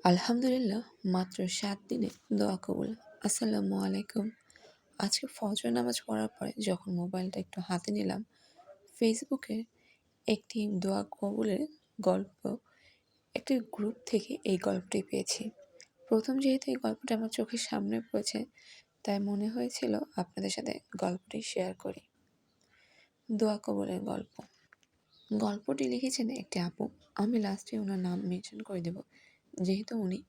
আলহামদুলিল্লাহ মাত্র ৭ দিনে দোয়া কবুল। আসসালামু আলাইকুম। আজকে ফজর নামাজ পড়ার পরে যখন মোবাইলটা একটু হাতে নিলাম, ফেসবুকে একটি দোয়া কবুলের গল্প একটি গ্রুপ থেকে এই গল্পটি পেয়েছি। প্রথম যেহেতু এই গল্পটা আমার চোখের সামনে পড়েছে, তাই মনে হয়েছিল আপনাদের সাথে গল্পটি শেয়ার করি। দোয়া কবুলের গল্প। গল্পটি লিখেছেন একটি আপু। আমি লাস্টে ওনার নাম মেনশন করে দেব, যেহেতু উনি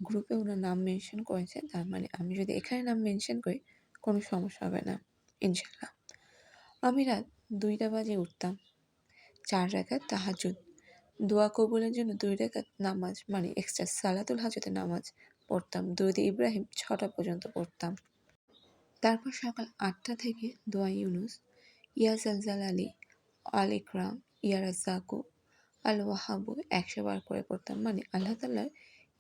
গ্রুপে ওনার নাম মেনশন করেছে, তার মানে আমি যদি এখানে নাম মেনশন করি কোনো সমস্যা হবে না ইনশাল্লাহ। আমি রাত ২টা বাজে উঠতাম। ৪ রাকাত তাহাজ্জুদ, দোয়া কবুলের জন্য ২ রাকাত নামাজ মানে এক্সট্রা সালাতুল হাজতের নামাজ পড়তাম। দরুদ ইব্রাহিম ৬টা পর্যন্ত পড়তাম। তারপর সকাল ৮টা থেকে দোয়া ইউনুস, ইয়া জালজালালি, আল ইকরাম, ইয়া রাজ্জাকু, আল ওয়াহাবু ১০০ বার করে পড়তাম। মানে আল্লাহ তাআলার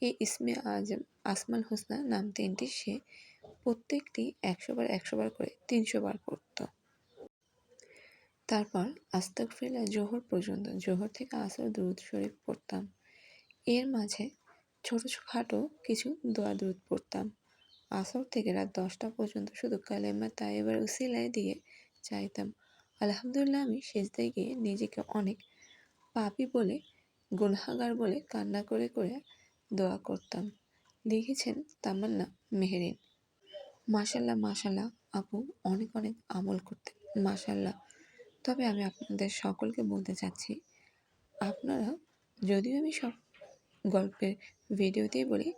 এই ইসমে আজম আসমাল হোসনা নাম ৩টি সে প্রত্যেকটি ১০০ বার ১০০ বার করে ৩০০ বার পড়ত। তারপর আস্তাগফিরুল্লাহ জোহর পর্যন্ত, জোহর থেকে আসর দুরূদ শরীফ পড়তাম। এর মাঝে ছোটখাটো কিছু দোয়া দুরূদ পড়তাম। আসর থেকে রাত ১০টা পর্যন্ত শুধু কালেমা তাইয়্যিবার উসিলায় দিয়ে চাইতাম। আলহামদুলিল্লাহ আমি সিজদায় গিয়ে নিজেকে অনেক পাপী বলে, গুনাহগার বলে কান্না করে করে দোয়া করতাম। লিখেছেন তামান্না মেহেরিন। মাশাআল্লাহ মাশাআল্লাহ আপু অনেক অনেক আমল করতেন মাশাআল্লাহ। তবে আমি আপনাদের সকলকে বলতে চাচ্ছি, আপনারা, যদিও আমি সব গল্পের ভিডিওতেই বলি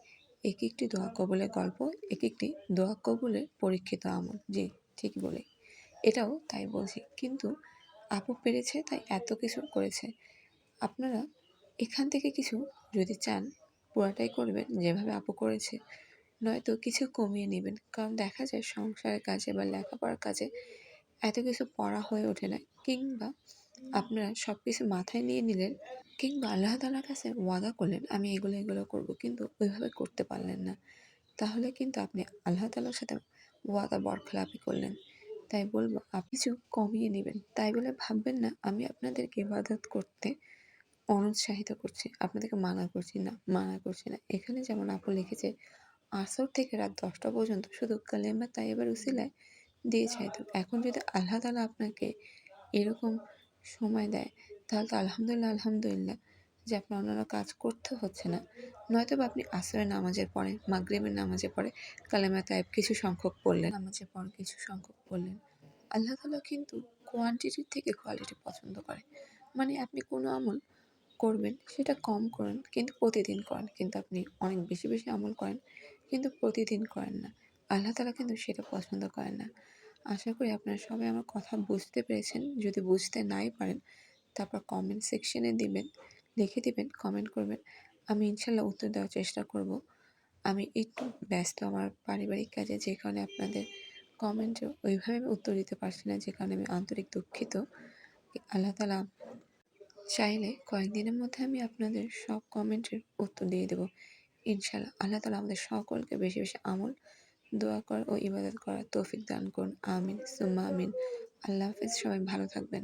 এক একটি দোয়া কবুলের গল্প, এক একটি দোয়া কবুলের পরীক্ষিত আমল। জি, ঠিক বলি, এটাও তাই বলছি। কিন্তু আপু পেরেছে তাই এত কিছু করেছে। আপনারা এখান থেকে কিছু যদি চান পুরাটাই করবেন যেভাবে আপু করেছে, নয়তো কিছু কমিয়ে নেবেন। কারণ দেখা যায় সংসারের কাজে বা লেখাপড়ার কাজে এত কিছু পড়া হয়ে ওঠে না, কিংবা আপনারা সব কিছু মাথায় নিয়ে নিলেন, কিংবা আল্লাহ তাআলার কাছে ওয়াদা করলেন আমি এগুলো এগুলো করব, কিন্তু ওইভাবে করতে পারলেন না। তাহলে কিন্তু আপনি আল্লাহ তাআলার সাথে ওয়াদা বরখেলাপি করলেন। তাই বলবো আপনি কিছু কমিয়ে নেবেন। তাই বলে ভাববেন না আমি আপনাদেরকে ইবাদত করতে অনুৎসাহিত করছি, আপনাদেরকে মানা করছি না, মানা করছি না। এখানে যেমন আপু লিখেছে আসর থেকে রাত ১০টা পর্যন্ত শুধু কালেমা তাইয়্যিবার উসিলায় দিয়ে চাইতাম। এখন যদি আল্লাহ তাআলা আপনাকে এরকম সময় দেয়, তাহলে তো আলহামদুলিল্লাহ আলহামদুলিল্লাহ যে আপনার অন্যান্য কাজ করতে হচ্ছে না। নয়তোবা আপনি আসরের নামাজের পরে, মাগরিবের নামাজের পরে কালেমা তাইয়্যিব কিছু সংখ্যক পড়লেন, নামাজের পর কিছু সংখ্যক পড়লেন। আল্লাহ তাআলা কিন্তু কোয়ান্টিটির থেকে কোয়ালিটি পছন্দ করে। মানে আপনি কোনো আমল করবেন সেটা কম করেন কিন্তু প্রতিদিন করেন, কিন্তু আপনি অনেক বেশি বেশি আমল করেন কিন্তু প্রতিদিন করেন না, আল্লাহ তাআলা কিন্তু সেটা পছন্দ করেন না। আশা করি আপনারা সবাই আমার কথা বুঝতে পেরেছেন। যদি বুঝতে নাই পারেন তারপর কমেন্ট সেকশনে দিবেন, লিখে দিবেন, কমেন্ট করবেন। আমি ইনশাল্লাহ উত্তর দেওয়ার চেষ্টা করব। আমি একটু ব্যস্ত আমার পারিবারিক কাজে, যে কারণে আপনাদের কমেন্টে ওইভাবে আমি উত্তর দিতে পারছি না, যে কারণে আমি আন্তরিক দুঃখিত। আল্লাহ তাআলা চাইলে কয়েকদিনের মধ্যে আমি আপনাদের সব কমেন্টের উত্তর দিয়ে দেব ইনশাল্লাহ। আল্লাহ তাআলা আমাদের সকলকে বেশি বেশি আমল, দোয়া করা ও ইবাদত করার তৌফিক দান করুন। আমিন সুম্মা আমিন। আল্লাহ হাফেজ, সবাই ভালো থাকবেন।